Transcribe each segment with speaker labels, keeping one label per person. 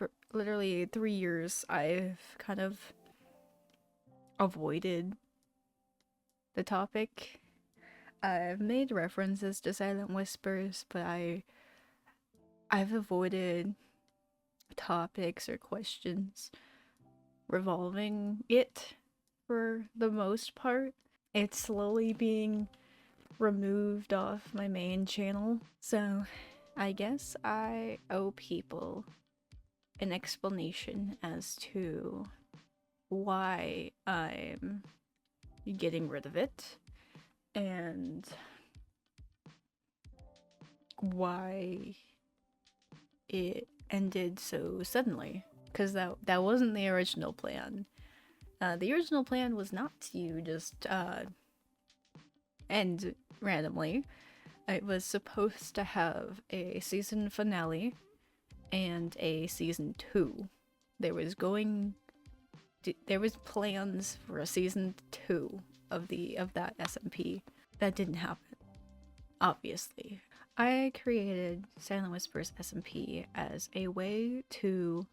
Speaker 1: for literally 3 years, I've kind of avoided the topic. I've made references to Silent Whispers, but I've avoided topics or questions revolving it for the most part. It's slowly being removed off my main channel, so I guess I owe people an explanation as to why I'm getting rid of it and why it ended so suddenly, because that wasn't the original plan. The original plan was not to just end randomly. It was supposed to have a season finale and a season 2. There was plans for a season 2 of that SMP. That didn't happen, obviously. I created Silent Whispers SMP as a way to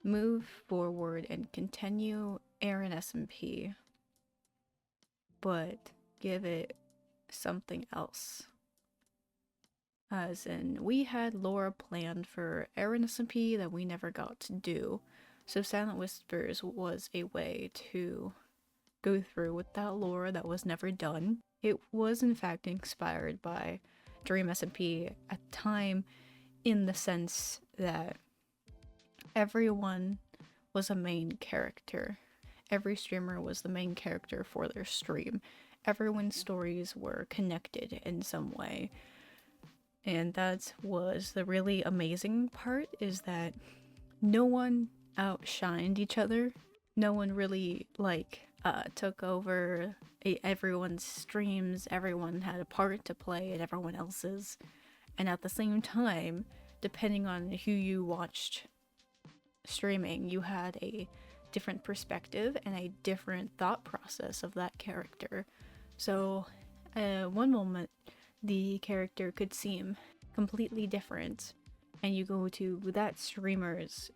Speaker 1: move forward and continue Aaron SMP, but give it something else. As in, we had lore planned for Aaron SMP that we never got to do, so Silent Whispers was a way to go through with that lore that was never done. It was in fact inspired by Dream SMP at the time, in the sense that everyone was a main character. Every streamer was the main character for their stream. Everyone's stories were connected in some way. And that was the really amazing part, is that no one outshined each other. No one really, took over everyone's streams. Everyone had a part to play in everyone else's. And at the same time, depending on who you watched streaming, you had a different perspective and a different thought process of that character. So, one moment, the character could seem completely different, and you go to that streamer's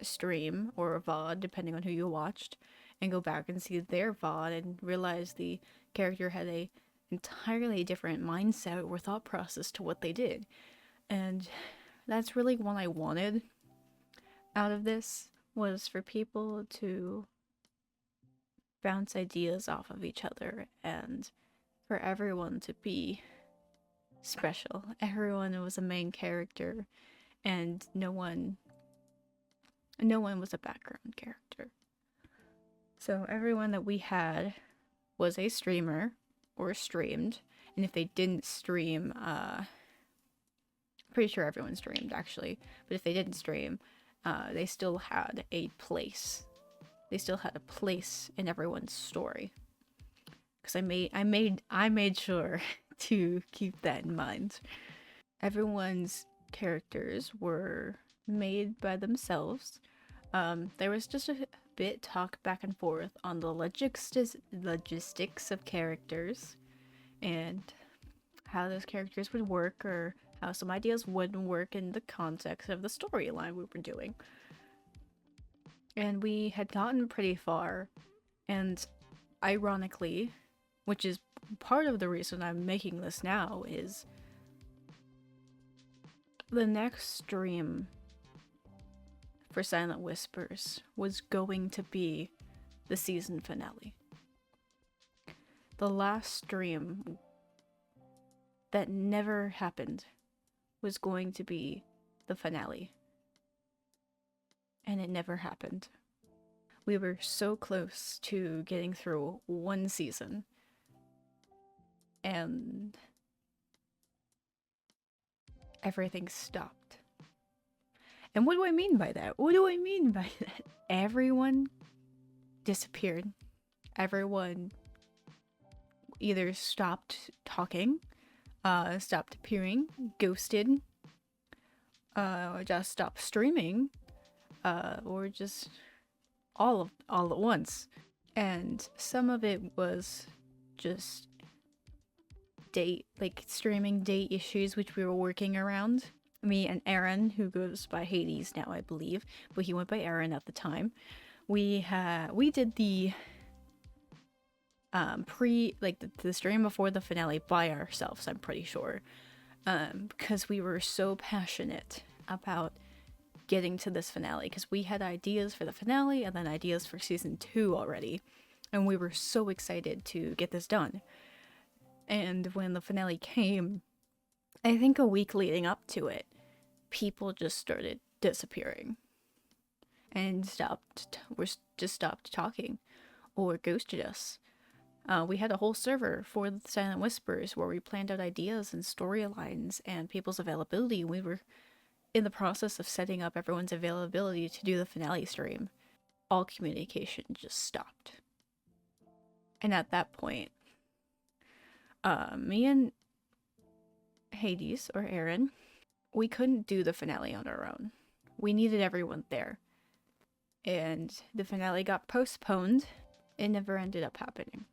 Speaker 1: stream or VOD, depending on who you watched, and go back and see their VOD and realize the character had a entirely different mindset or thought process to what they did. And that's really what I wanted out of this, was for people to bounce ideas off of each other and for everyone to be special. Everyone was a main character and no one was a background character. So everyone that we had was a streamer or streamed, and if they didn't stream, pretty sure everyone streamed actually, but if they didn't stream, they still had a place. They still had a place in everyone's story. Because I made sure to keep that in mind. Everyone's characters were made by themselves. There was just a bit talk back and forth on the logistics of characters and how those characters would work, or how some ideas wouldn't work in the context of the storyline we were doing. And we had gotten pretty far, and ironically, which is part of the reason I'm making this now, is the next stream for Silent Whispers was going to be the season finale. The last stream that never happened was going to be the finale. And it never happened. We were so close to getting through one season. And everything stopped. And what do I mean by that? What do I mean by that? Everyone disappeared. Everyone either stopped talking, stopped appearing, ghosted, or just stopped streaming, or just all at once. And some of it was just streaming date issues, which we were working around. me and Aaron, who goes by Hades now, I believe, but he went by Aaron at the time. We did the the stream before the finale by ourselves, I'm pretty sure, because we were so passionate about getting to this finale, because we had ideas for the finale and then ideas for season 2 already, and we were so excited to get this done. And when the finale came, I think a week leading up to it, people just started disappearing and stopped talking or ghosted us. We had a whole server for the Silent Whispers where we planned out ideas and storylines and people's availability. We were in the process of setting up everyone's availability to do the finale stream. All communication just stopped. And at that point, me and Hades, or Aaron, we couldn't do the finale on our own. We needed everyone there. And the finale got postponed. It never ended up happening.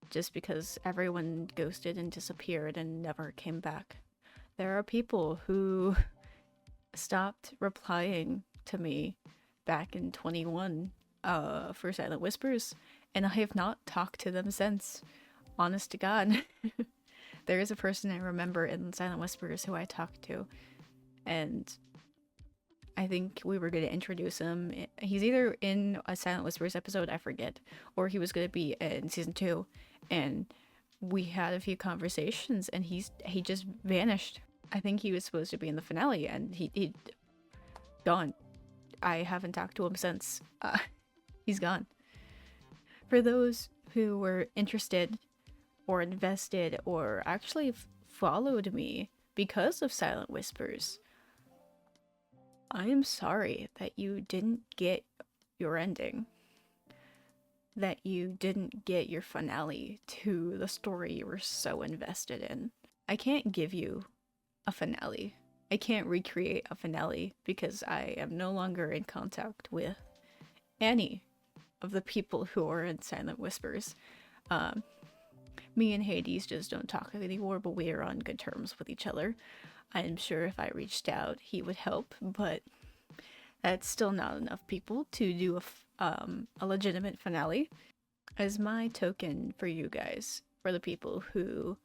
Speaker 1: Just because everyone ghosted and disappeared and never came back. There are people who stopped replying to me back in 21 for Silent Whispers, and I have not talked to them since. Honest to God. There is a person I remember in Silent Whispers who I talked to, and I think we were going to introduce him. He's either in a Silent Whispers episode, I forget, or he was going to be in season 2, and we had a few conversations, and he just vanished. I think he was supposed to be in the finale, and he gone. I haven't talked to him since. He's gone. For those who were interested or invested or actually followed me because of Silent Whispers, I am sorry that you didn't get your ending. That you didn't get your finale to the story you were so invested in. I can't give you a finale. I can't recreate a finale because I am no longer in contact with any of the people who are in Silent Whispers. Me and Hades just don't talk anymore, but we are on good terms with each other. I'm sure if I reached out, he would help, but that's still not enough people to do a legitimate finale. As my token for you guys, for the people who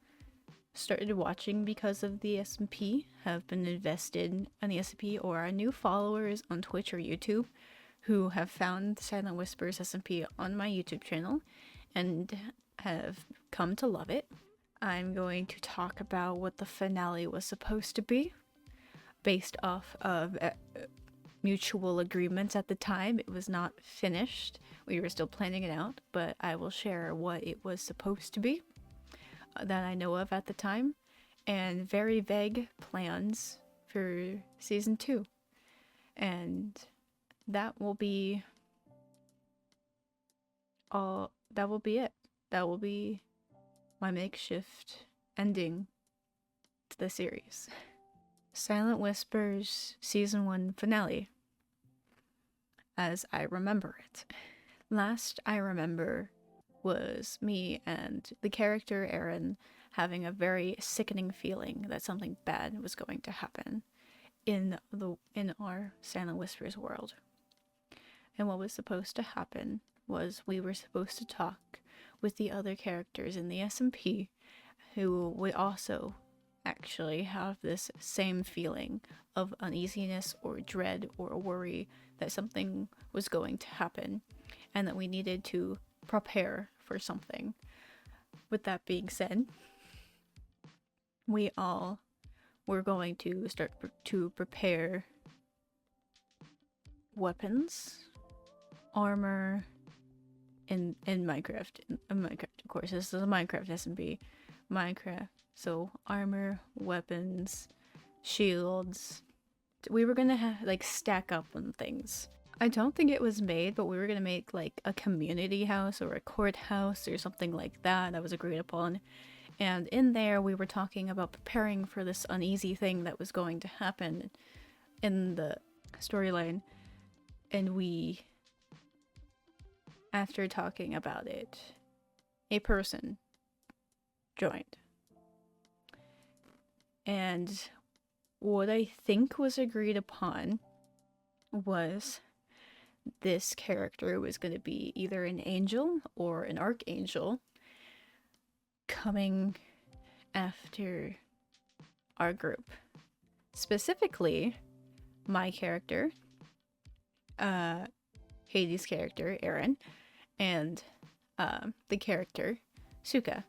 Speaker 1: started watching because of the SMP, have been invested in the SMP, or are new followers on Twitch or YouTube who have found Silent Whispers SMP on my YouTube channel and have come to love it, I'm going to talk about what the finale was supposed to be based off of mutual agreements at the time. It was not finished. We were still planning it out, but I will share what it was supposed to be that I know of at the time, and very vague plans for season 2. And that will be all. That will be it. That will be my makeshift ending to the series. Silent Whispers Season 1 finale, as I remember it. Last I remember was me and the character Aaron having a very sickening feeling that something bad was going to happen in our Silent Whispers world. And what was supposed to happen was we were supposed to talk with the other characters in the SMP who would also actually have this same feeling of uneasiness or dread or worry that something was going to happen and that we needed to prepare for something. With that being said, we all were going to start to prepare weapons, armor, in Minecraft. In Minecraft, of course, this is a Minecraft SMP. Minecraft, so armor, weapons, shields. We were gonna stack up on things. I don't think it was made, but we were gonna make like a community house or a courthouse or something like that. That was agreed upon. And in there, we were talking about preparing for this uneasy thing that was going to happen in the storyline. And we, after talking about it, a person joined. And what I think was agreed upon was this character was going to be either an angel or an archangel coming after our group. Specifically, my character, Hades' character, Aaron, and the character, Suka.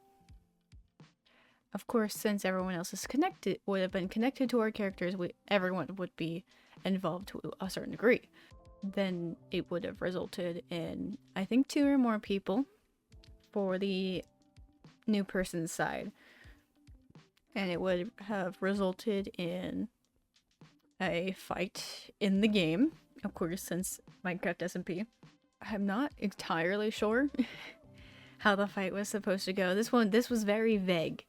Speaker 1: Of course, since everyone else is connected, would have been connected to our characters, everyone would be involved to a certain degree. Then it would have resulted in, I think, 2 or more people for the new person's side. And it would have resulted in a fight in the game, of course, since Minecraft SMP. I'm not entirely sure how the fight was supposed to go. This was very vague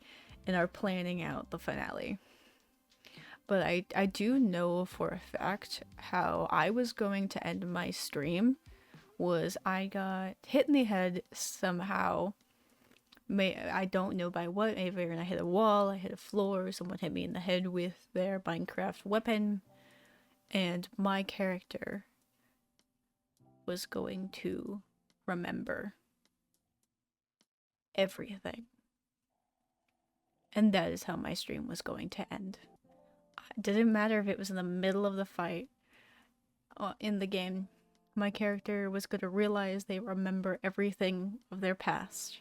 Speaker 1: in our planning out the finale. But I do know for a fact how I was going to end my stream was I got hit in the head somehow. I don't know by what. Either I hit a wall, I hit a floor, someone hit me in the head with their Minecraft weapon, and my character was going to remember everything. And that is how my stream was going to end. It didn't matter if it was in the middle of the fight in the game. My character was going to realize they remember everything of their past.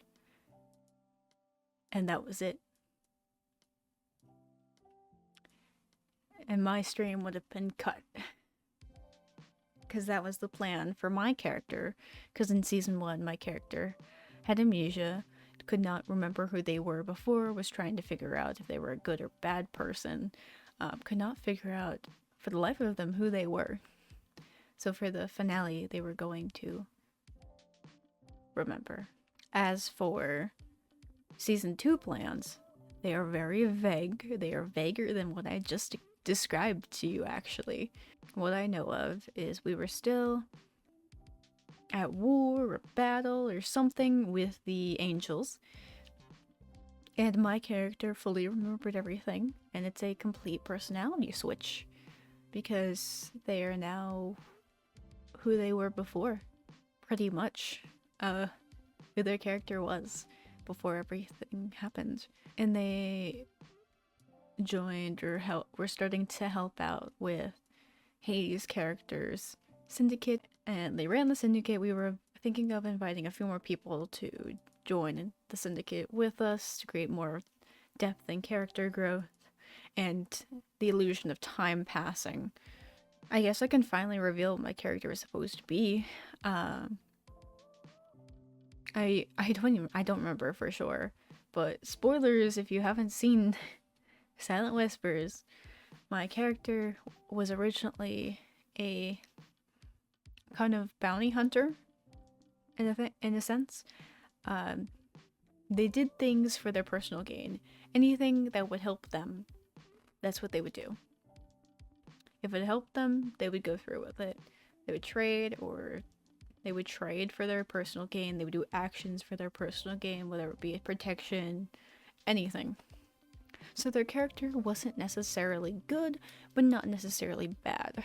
Speaker 1: And that was it. And my stream would have been cut. Because that was the plan for my character. Because in Season 1, my character had amnesia, could not remember who they were before, was trying to figure out if they were a good or bad person, could not figure out for the life of them who they were. So for the finale, they were going to remember. As for Season 2 plans, they are very vague. They are vaguer than what I just described to you, actually. What I know of is we were still at war or battle or something with the angels, and my character fully remembered everything, and it's a complete personality switch because they are now who they were before, pretty much who their character was before everything happened. And they joined or were starting to help out with Hades' character's syndicate, and they ran the syndicate. We were thinking of inviting a few more people to join the syndicate with us to create more depth and character growth and the illusion of time passing. I guess I can finally reveal what my character is supposed to be. I don't remember for sure, but spoilers if you haven't seen Silent Whispers. My character was originally a kind of bounty hunter, in a sense. They did things for their personal gain. Anything that would help them, that's what they would do. If it helped them, they would go through with it. They would trade, or they would trade for their personal gain. They would do actions for their personal gain, whether it be protection, anything. So their character wasn't necessarily good, but not necessarily bad.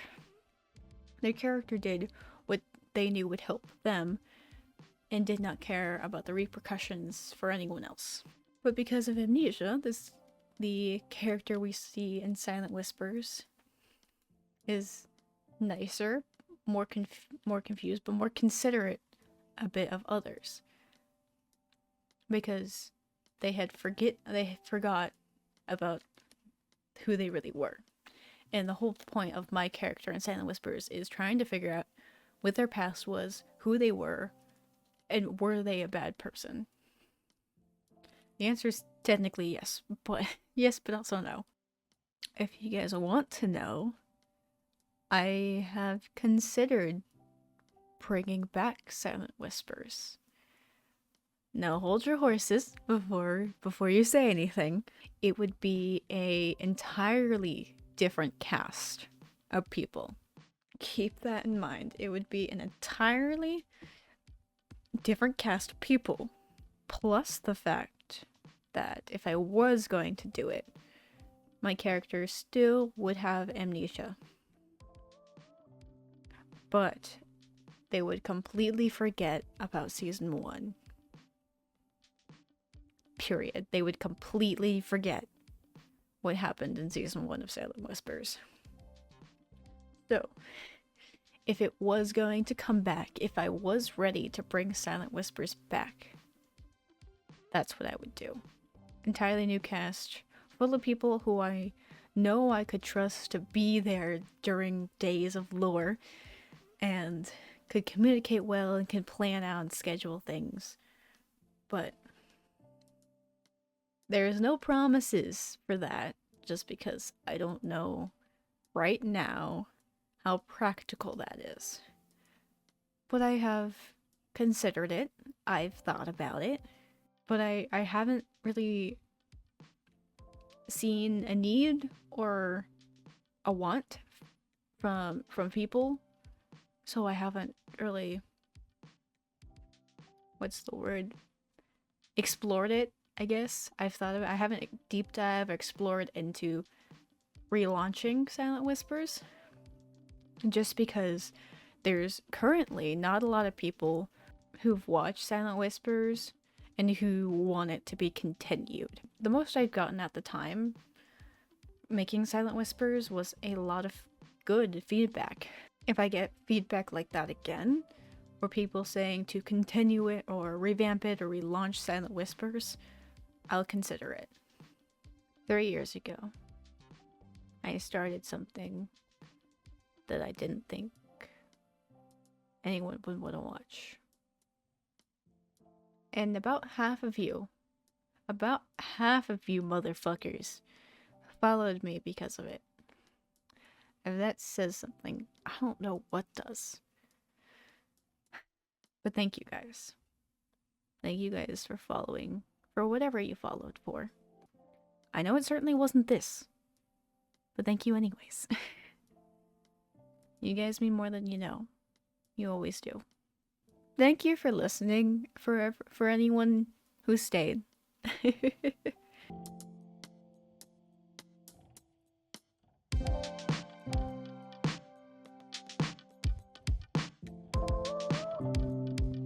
Speaker 1: Their character did what they knew would help them, and did not care about the repercussions for anyone else. But because of amnesia, the character we see in Silent Whispers is nicer, more confused, but more considerate a bit of others. Because they forgot about who they really were. And the whole point of my character in Silent Whispers is trying to figure out what their past was, who they were, and were they a bad person? The answer is technically yes, but also no. If you guys want to know, I have considered bringing back Silent Whispers. Now hold your horses before you say anything. It would be a entirely different cast of people. Keep that in mind. It would be an entirely different cast of people, plus the fact that if I was going to do it, my character still would have amnesia. But they would completely forget about season 1. Period. They would completely forget what happened in season 1 of Silent Whispers. So, if it was going to come back, if I was ready to bring Silent Whispers back, that's what I would do. Entirely new cast, full of people who I know I could trust to be there during days of lore, and could communicate well and could plan out and schedule things. But there's no promises for that, just because I don't know right now how practical that is. But I have considered it, I've thought about it, but I haven't really seen a need or a want from people, so I haven't really, what's the word, explored it, I guess. I've thought of it. I haven't deep dive explored into relaunching Silent Whispers, just because there's currently not a lot of people who've watched Silent Whispers and who want it to be continued. The most I've gotten at the time making Silent Whispers was a lot of good feedback. If I get feedback like that again, or people saying to continue it or revamp it or relaunch Silent Whispers, I'll consider it. 3 years ago, I started something that I didn't think anyone would want to watch. And about half of you motherfuckers followed me because of it. If that says something, I don't know what does. But thank you guys. Thank you guys for following, for whatever you followed for. I know it certainly wasn't this, but thank you anyways. You guys mean more than you know. You always do. Thank you for listening, for anyone who stayed.